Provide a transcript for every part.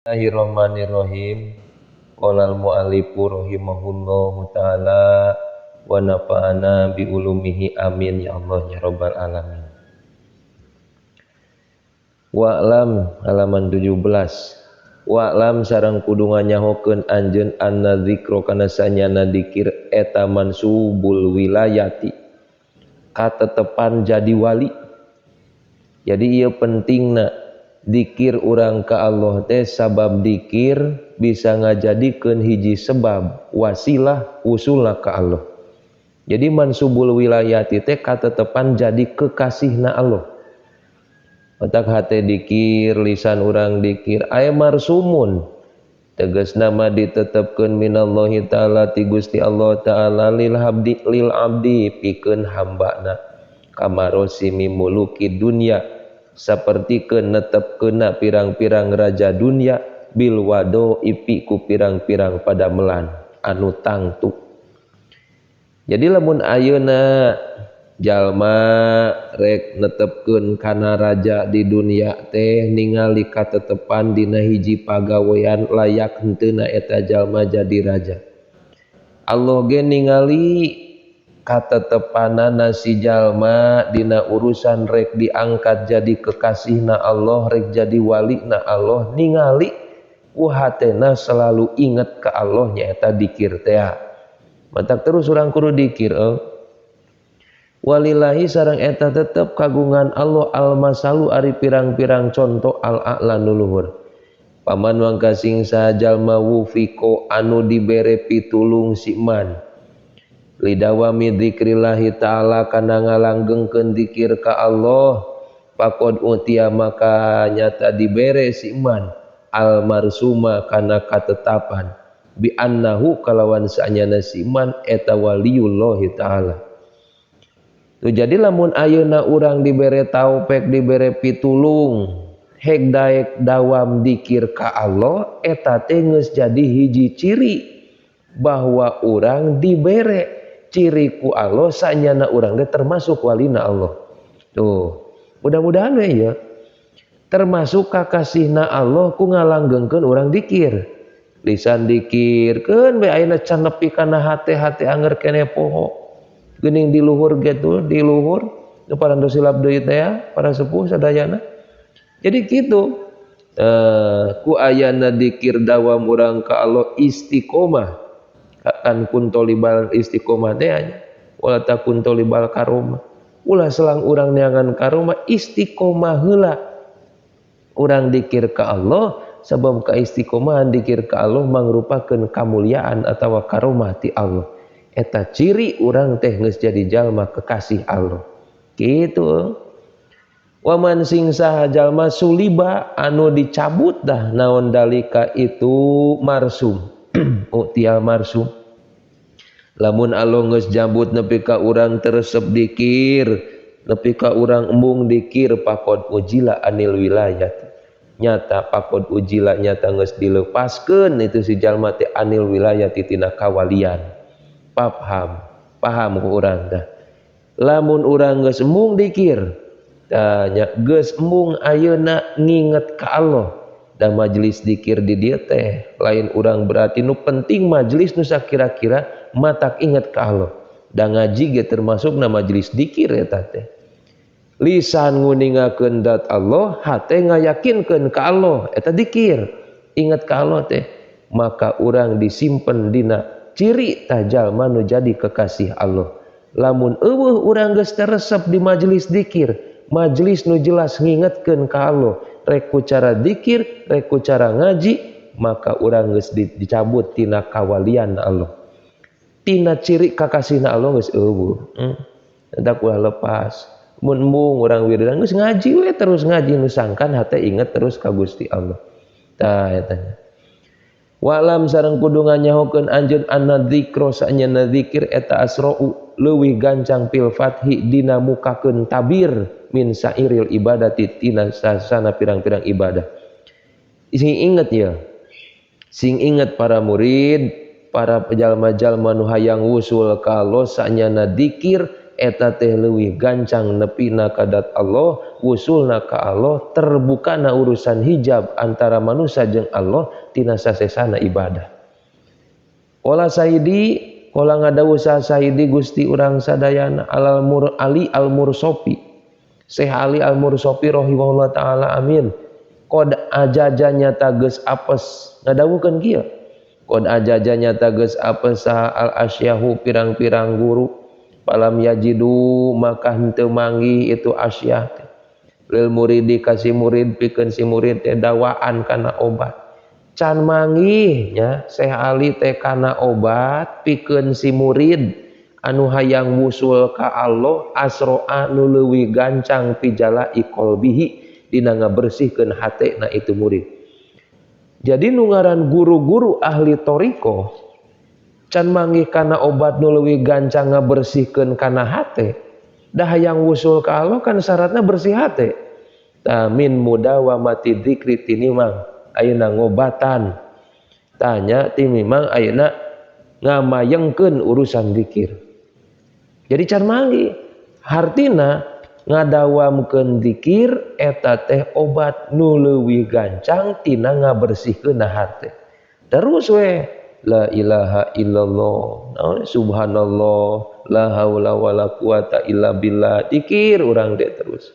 Bismillahirrahmanirrahim. Qala al-mu'allifu rahimahullahu ta'ala wa nafa'ana bi ulumihi amin ya Allah ya rabbal alamin. Wa'lam halaman 17. Wa'lam sareng kudu nganyahokeun anjeun anna dzikra kana sanyana dzikir eta mansubul wilayati katetepan jadi wali. Jadi ieu pentingna dikir urang ka Allah teh sabab dikir bisa ngajadikeun hiji sebab wasilah usulna ka Allah. Jadi mansubul wilayati teh katetepan jadi kekasihna Allah. Otak hate dikir, lisan urang dikir, aya marsumun. Tegasna mah ditetepkeun minallahi taala ti Gusti Allah taala lil abdi pikeun hambana. Kamarosimi muluki dunya saperti ke netepkeuna pirang-pirang raja dunia bil wado ipi ku pirang-pirang padamelan anu tangtu. Jadi lamun ayeuna jalma rek netepkeun kana raja di dunia teh ningali katetepan dina hiji pagawean layak henteuna eta jalma jadi raja. Allah ge ningali katetepanana si jalma dina urusan rek diangkat jadi kekasihna Allah, rek jadi walina Allah, ningali ku hatena selalu inget ka Allah nyaeta dikir teh. Matak terus urang kudu dikir. Walillahi sareng eta tetep kagungan Allah al-masalu ari pirang-pirang contoh al-a'la nu luhur. Paman mangka sing sajalma wufiko anu dibere pitulung si man lidawami dzikrillahi ta'ala kana ngalanggengkeun dzikir ka Allah faqad utia maka nyata dibere si iman al marsuma kana katetapan bi annahu kalawan saanyana si iman eta waliyullahi ta'ala. Tuh jadi lamun ayeuna urang dibere taufik dibere pitulung hek daek dawam dzikir ka Allah eta teh geus jadi hiji ciri bahwa urang dibere ciri ku Allah sanyana urang teh termasuk walina Allah. Tuh, mudah-mudahan we ya termasuk kakasihna Allah ku ngalanggengkeun urang dikir. Lisan dikirkeun we ayeuna can nepi kana hate-hate anger keneh poho. Geuning di luhur gitu, di luhur nu parantos silap deui teh ya, para sepuh sadayana. Jadi kitu. Ku ayana dikir dawam urang ka Allah istiqomah. Kan kuntolibal istiqomah teh nya wala takun tolibal karomah ulah selang urang neangan karomah istiqomah heula urang dikir ka Allah sabab ka istiqomahan dikir ka Allah mangrupakeun kamuliaan atawa karomah ti Allah eta ciri urang teh geus jadi jalma kekasih Allah kitu. Waman sing saha jalma suliba anu dicabut dah naon dalika itu marsum utia marsum lamun Allah geus jabut nepi ka urang teresep dikir nepi ka urang embung dikir pakod ujila anil wilayat nyata pakod ujila nyata geus dilepaskeun itu si jalma teh anil wilayat tina kawalian. Paham ku urang tah lamun urang geus embung dikir nya geus embung ayeuna nginget ka Allah dan majelis dikir di dia teh lain urang berarti nu penting majelis nu sakira-kira matak inget ka Allah dan ngaji ge termasuk na majelis dikir eta teh lisan nguningakeun dat Allah hate ngayakinkeun ka Allah eta dikir inget ka Allah teh maka urang disimpen dina ciri tah jalma nu jadi kekasih Allah. Lamun eueuh urang geus teresep di majelis dikir majelis nu jelas ngingetkeun ka Allah rek ku cara dzikir rek ku cara ngaji maka urang geus dicabut tina kawalian Allah tina ciri kakasihna Allah geus eueuh hendak ulah lepas mun embung urang wiridan geus ngaji we terus ngaji nu sangkan hate inget terus ka Gusti Allah tah eta nya. Walam sareng kudu nganyahokeun anjeun anna dzikra sanyana dzikir eta asra'u leuwih gancang pil fathi dina mukakeun tabir min sairil ibadati tina sasana pirang-pirang ibadah. Sing inget para murid, para jalma-jalma nu hayang wusul ka Allah sanyana dzikir eta teh leuwih gancang nepina kadat Allah wusulna ka Allah, terbukana urusan hijab antara manusia jeung Allah tina sasesana ibadah. Qala Saidi, qala ngadawuh Saidi Gusti urang sadayana Ali Al-Mursopi, Syekh Ali Al-Mursopi rahimahullah taala amin. Qad ajajanya tageus apes ngadawuhkeun kieu. Qad ajajanya tageus apes al-asyahu pirang-pirang guru, palam yajidu maka henteu manggih itu asyah lil muridi kasih murid pikeun si murid teh dawaan kana obat. Can manggih nya Syekh Ali teh kana obat pikeun si murid anu hayang wusul ka Allah asro'a nu leuwih gancang pijala iqalbihi dina ngabersihkeun hatena itu murid. Jadi nu ngaran guru-guru ahli toriko can manggih kana obat nu leuwih gancang ngabersihkeun kana hate, dah hayang wusul ka Allah kan syaratna bersih hate. Min mudawamati dzikri tinimang ayeuna ngobatan, tanya timimang ayeuna ngamayengkeun urusan zikir. Jadi can manggih hartina ngadawamkeun zikir eta teh obat nu leuwih gancang tina ngabersihkeun hate. Terus we la ilaha illallah, subhanallah, la haula wala quwata illa billah, dikir urang deh terus.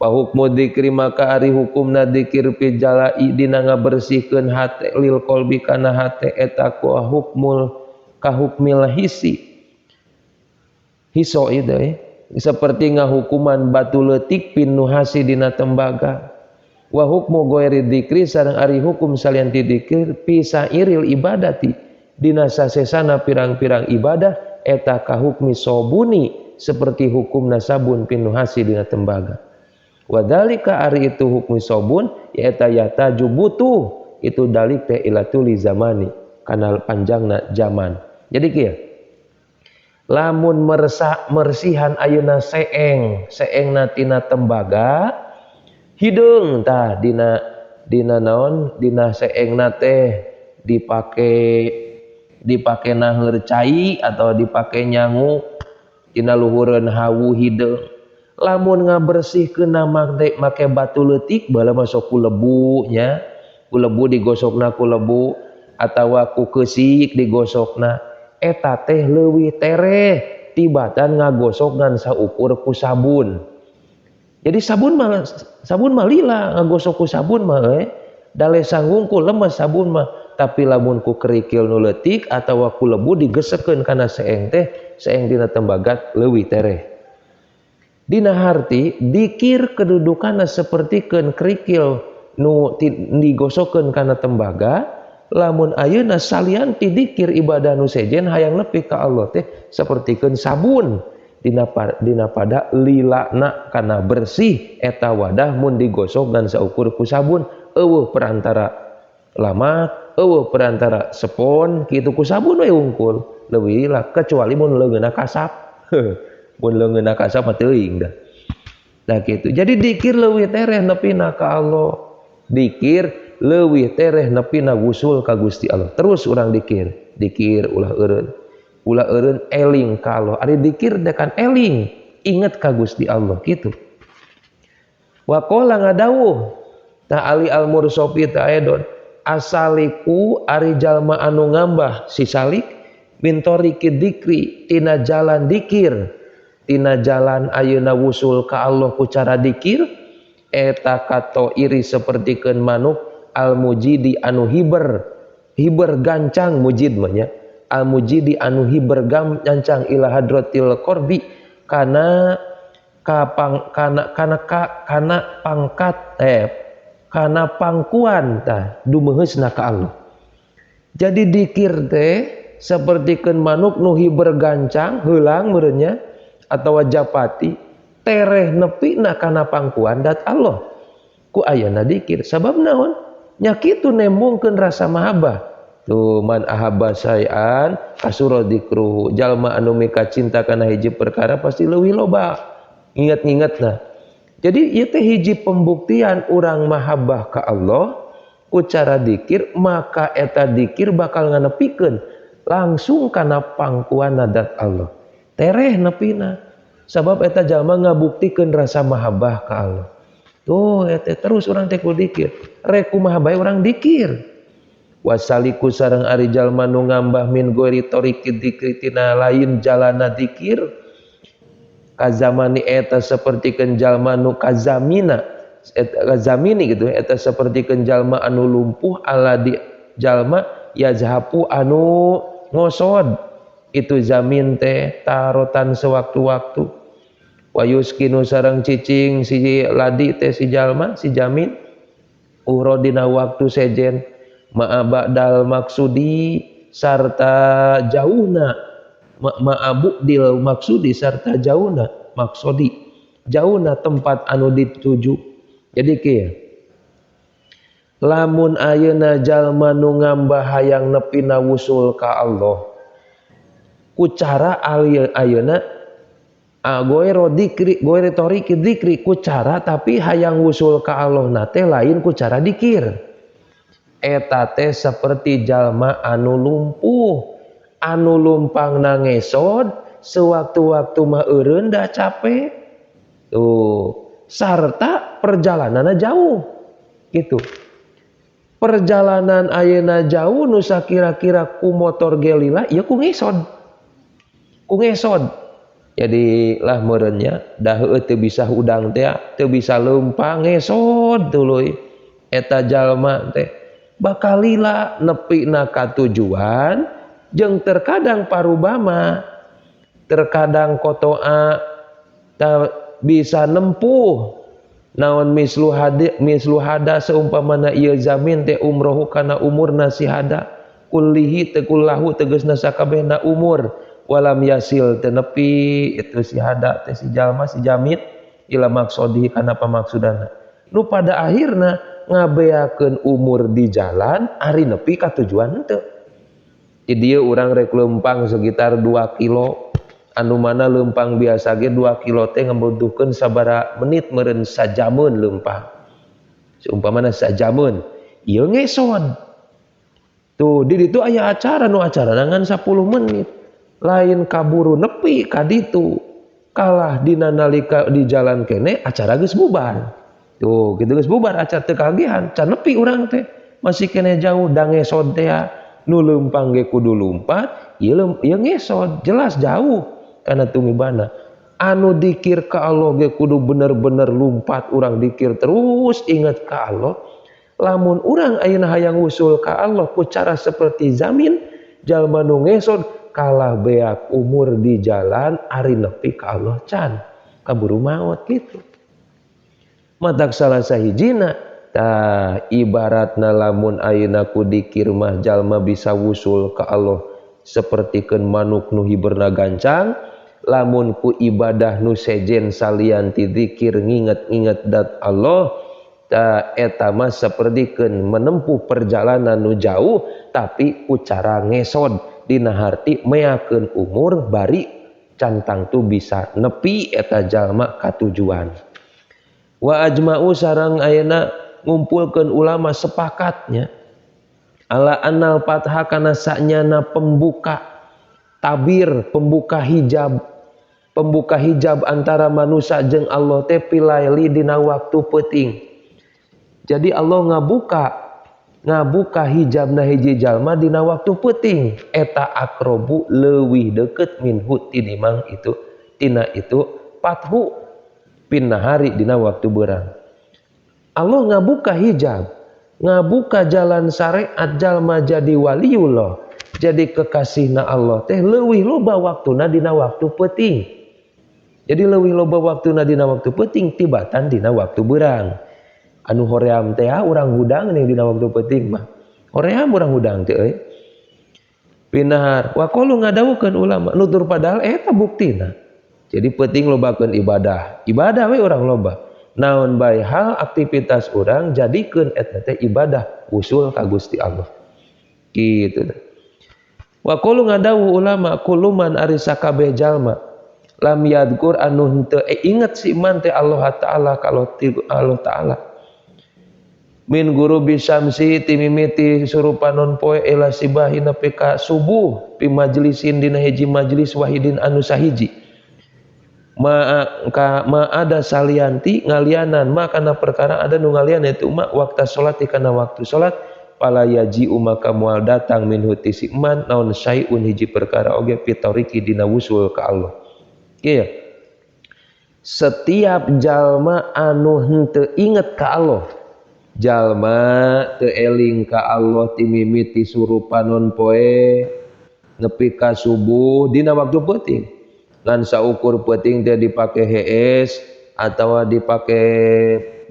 Pahukmu dzikri maka ari hukumna dzikir pijalai dina ngabersihkeun hate lil qalbi kana hate eta ku hukmil hisi. Hiso ieu seperti ngahukuman batu leutik pin nuhasi dina tembaga. Wa hukmu ghairi dzikri sareng ari hukum salian ti dzikir pisairil ibadati dina sasesana pirang-pirang ibadah eta ka hukmi sobuni seperti hukumna sabun pinuhasi dina tembaga. Wadalika ari itu hukmi sobun yaeta yataju butuh itu dalik teh ilatuli zamani kana panjangna zaman. Jadi kieu lamun mersihan ayeuna seengna tina tembaga hideung tah dina naon dina seengna teh dipake naheur cai atau dipake nyangu tina luhureun hawu hideung. Lamun ngabersihkeun make batu leutik bala masuk ku lebu nya, ku lebu digosokna ku lebu atawa ku keusik digosokna eta teh leuwih tereh tibatan ngagosok ngan saukur ku sabun. Jadi sabun mah lila ngagosok ku sabun mah dale sanggung ku lemes sabun mah, tapi lamun ku kerikil nu leutik atawa ku lebu digesekeun kana seeng teh seeng dina tembaga leuwih tereh. Dina harti dikir kedudukanna sapertikeun kerikil nu digosokkeun kana tembaga, lamun ayeuna salian ti dikir ibadah nu sejen hayang nepi ka Allah teh sapertikeun sabun dina pada lilana kana bersih eta wadah mun digosok dan saukur ku sabun eueuh perantara lama eueuh perantara sepon kitu ku sabun we wungkul leuwih lila kecuali mun leungeunna kasap. Mun leungeunna kasap mah teuing dah. Nah kitu. Jadi dikir leuwih tereh nepina ka Allah. Dikir leuwih tereh nepina wusul ka Gusti Allah. Terus urang dikir ulah eureun. Ulah eureun eling ka Allah. Ari dikir dekan eling, inget ka Gusti Allah kitu. Wa qala ngadawuh ta Ali Al-Mursopi ta edon asaliku ari jalma anu ngambah si salik min tariqi dzikri tina jalan dikir. Tina jalan ayeuna wusul ka Allah ku cara dikir eta kato iri sapertikeun manuk al mujidi anu hiber gancang mujid mah nya al mujidi anu hiber gancang ila hadratil qarbi kana pangkuan tah dumeheusna ka Allah. Jadi dikir teh sapertikeun manuk nu hiber gancang heulang meureun nya atau japati tereh nepina kana pangkuan dat Allah ku ayana dikir sabab naon nya kitu nembungkeun rasa mahabbah tuh man ahabba sayan kasura dzikruhu jalma anu mika cinta kana hiji perkara pasti leuwih loba inget-ingetna. Jadi ieu teh hiji pembuktian urang mahabbah ka Allah ku cara dikir maka eta dikir bakal nganepikeun langsung kana pangkuan dat Allah tereh nepina Sabab eta jalma ngabuktikeun rasa mahabbah ka Allah. Tuh eta terus urang teh kudu dikir. Rek kumaha bae urang dikir. Wasaliku sareng ari jalma nu ngambah min gori toriki dzikri tina lain jalana dzikir. Kazamani eta sapertikeun jalma nu kazamina kazamini gitu eta sapertikeun jalma anu lumpuh ala di jalma yazhapu anu ngosod itu zamin teh tarotan sewaktu-waktu wa yuskinu sareng cicing si ladi teh si jalma si jamin urodina waktu sejen ma'abadal maksudi sarta jauhna ma'abudil maksudi sarta jauhna maksudi jauhna tempat anu dituju. Jadi kieu lamun ayeuna jalma nu ngambah hayang nepina wusul ka Allah ku cara ayeuna goero toriki dzikri ku cara tapi hayang wusul ka Allah nate lain ku cara dikir. Eta teh saperti jalma anu lumpuh anu lumpang nangesod sewaktu-waktu mah eureun da capek tuh sarta perjalananna jauh gitu. Perjalanan ayeuna jauh nu sakira-kira ku motor gelila ya ku ngesod jadi lah meureunnya da heueuh teu bisa udang teh teu bisa leumpang ngesod tuluy eta jalma teh bakal lila nepina ka tujuan jeung terkadang parubama terkadang kotoa bisa nempuh naon mislu hada seumpamana ieu zamin teh umrohu kana umurna si hada kullihi teh kullahu tegasna sakabehna umur walam yasil teu nepi itu si hada teh si jalma si jamin ila maksudi kana pamaksudana nu pada akhirna ngabeakeun umur di jalan ari nepi ka tujuan teu. Di dieu urang rek leumpang sekitar 2 kilo anu mana leumpang biasa ge 2 kilo teh ngambutuhkeun sabaraha menit meureun sajameun leumpang. Seumpamana sajameun ieu ngesod. Tuh di ditu aya acara nu acarana ngan 10 menit. Lain kaburu nepi ka ditu. Kalah dina nalika di jalan kene acara geus bubar. Tuh kitu geus bubar acara teu kagihan can nepi urang teh. Masih kene jauh da ngesod teh nu leumpang ge kudu lumpat ieu ngesod jelas jauh kana tumibana anu dikir ka Allah ge kudu bener-bener lumpat urang dikir terus ingat ka Allah. Lamun urang ayeuna hayang usul ka Allah ku cara seperti zamin jalma nu ngesod kalah beak umur di jalan ari nepi ka Allah can kaburu maot gitu. Matak salah sahijina tah ibaratna lamun ayeuna ku dikir mah jalma bisa wusul ka Allah sapertikeun manuk nu hiberna gancang. Lamun ku ibadah nu sejen salian ti zikir nginget-nginget dat Allah ta eta mah sapertikeun menempuh perjalanan nu jauh tapi ku cara ngesod dina harti meakeun umur bari cantang tu bisa nepi eta jalma ka tujuan. Wa ajma'u sareng ayeuna ngumpulkeun ulama sepakatnya ala annal fathah kana sanyana pembuka tabir pembuka hijab antara manusia jeung Allah teh pilaili dina waktu peuting. Jadi Allah ngabuka hijabna hiji jalma dina waktu peuting eta akrobu leuwih deukeut minhu tinimang itu tina itu fathu pinnahari dina waktu beurang. Allah ngabuka hijab, ngabuka jalan syariat jalma jadi waliullah, jadi kekasihna Allah teh leuwih loba waktuna dina waktu peuting. Jadi leuwih loba waktuna dina waktu peuting tibatan dina waktu beurang. Anu hoream teh urang hudang nih dina waktu peuting mah. Hoream urang hudang teh euy. Pinahar wa qalu ngadawukeun ulama nutur padahal eta buktina. Jadi peuting lobakeun ibadah. Ibadah we urang loba. Naon bae hal aktivitas urang jadikeun eta teh ibadah usul ka Gusti Allah. Kitu teh. Wa qalu ngadawu ulama kuluman ari sakabeh jalma lam yadkur anu henteu inget si iman teh Allah taala kalau Allah taala min guru bisamsi timimiti surupanon poe ila sibahi nepi ka subuh pi majlisin dina hiji majlis wahidin anu sahiji ma ada salianti ngalianan kana perkara ada nu ngalian itu waktu salat kana waktu salat pala yaji maka moal datang min huti si iman naon syai'un hiji perkara oge pitoriki dina wusul ka Allah. Kieu setiap jalma anu henteu inget ka Allah, jalma teu eling ka Allah ti mimiti surupanon poe nepi ka subuh dina waktu penting ngan saukur penting teh dipake hees atawa dipake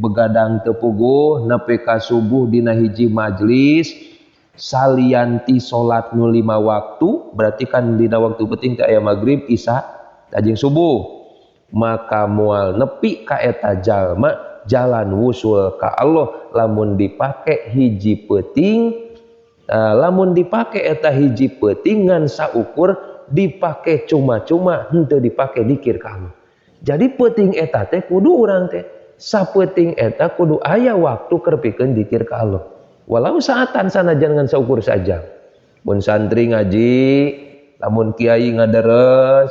begadang tepuguh nepi ka subuh dina hiji majlis salianti salat nu 5 waktu berarti kan dina waktu penting teh aya magrib isya tajing subuh maka moal nepi ka eta jalma jalan wusul ka Allah lamun dipake hiji penting lamun dipake eta hiji penting ngan saukur dipake cuma-cuma henteu dipake dikir ka Allah. Jadi penting eta teh kudu urang teh sapenting eta kudu aya waktu keur pikeun dikir ka Allah. Walau saatan sanajan ngan saukur saja. Mun santri ngaji, lamun kiai ngaderes,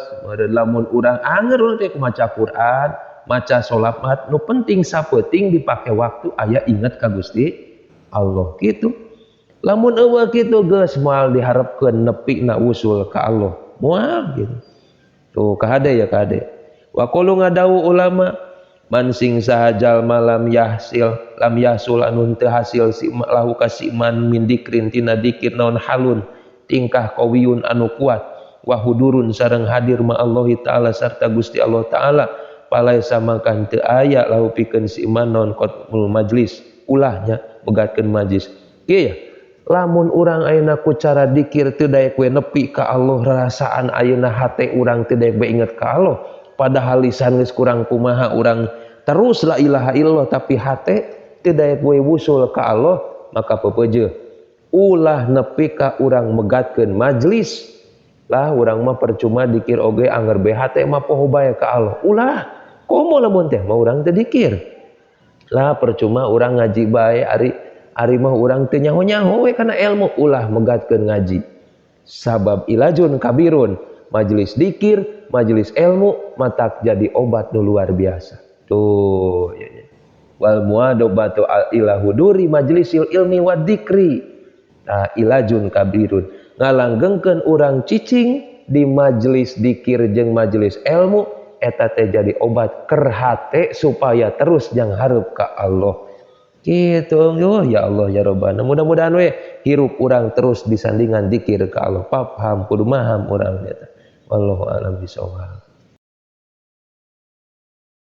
lamun urang anger urang teh maca Quran, maca sholawat, nu penting sapenting dipake waktu aya inget ka Gusti Allah kitu. Lamun eueuh kitu geus moal diharepkeun nepi na usul ka Allah. Moal gitu. Tuh kahade ya kahade. Wa qalu ngadawu ulama mansing sahajal malam yahsul anu teu hasil si lahu kasiman min dikrin tina dikir naon halun tingkah qawiyun anu kuat wa hudurun sareng hadir ma Allah taala sarta Gusti Allah taala palaisa makan teu aya lahu pikeun si iman naon qatmul majlis ulahnya begatkeun majlis. Kieu ya lamun urang ayeuna ku cara dikir teu daek we nepi ka Allah rasaan ayeuna hate urang teu daek we inget ka Allah padahal lisan geus kurang kumaha urang terus la ilaha illallah tapi hate teu daek we wusul ka Allah maka peupeujeuh ulah nepi ka urang megatkeun majlis lah urang mah percuma dikir oge anger be hate mah poho bae ka Allah ulah komo lamun teh mah urang teu dikir lah percuma urang ngaji bae ari mah urang teu nyaho-nyaho we kana ilmu ulah megatkeun ngaji sabab ilajun kabirun majelis dikir majelis ilmu matak jadi obat nu luar biasa tuh ya, ya. Wal muadobatu ila huduri majlisil ilmi wa dzikri ilajun kabirun ngalanggengkeun urang cicing di majelis dikir jeung majelis ilmu eta teh jadi obat keur hate supaya terus jang hareup ka Allah. Gitu ya Allah ya Rabbana mudah-mudahan we hirup urang terus disandingan dikir ka Allah paham kudu maham urang eta wallahu a'lam bishawab.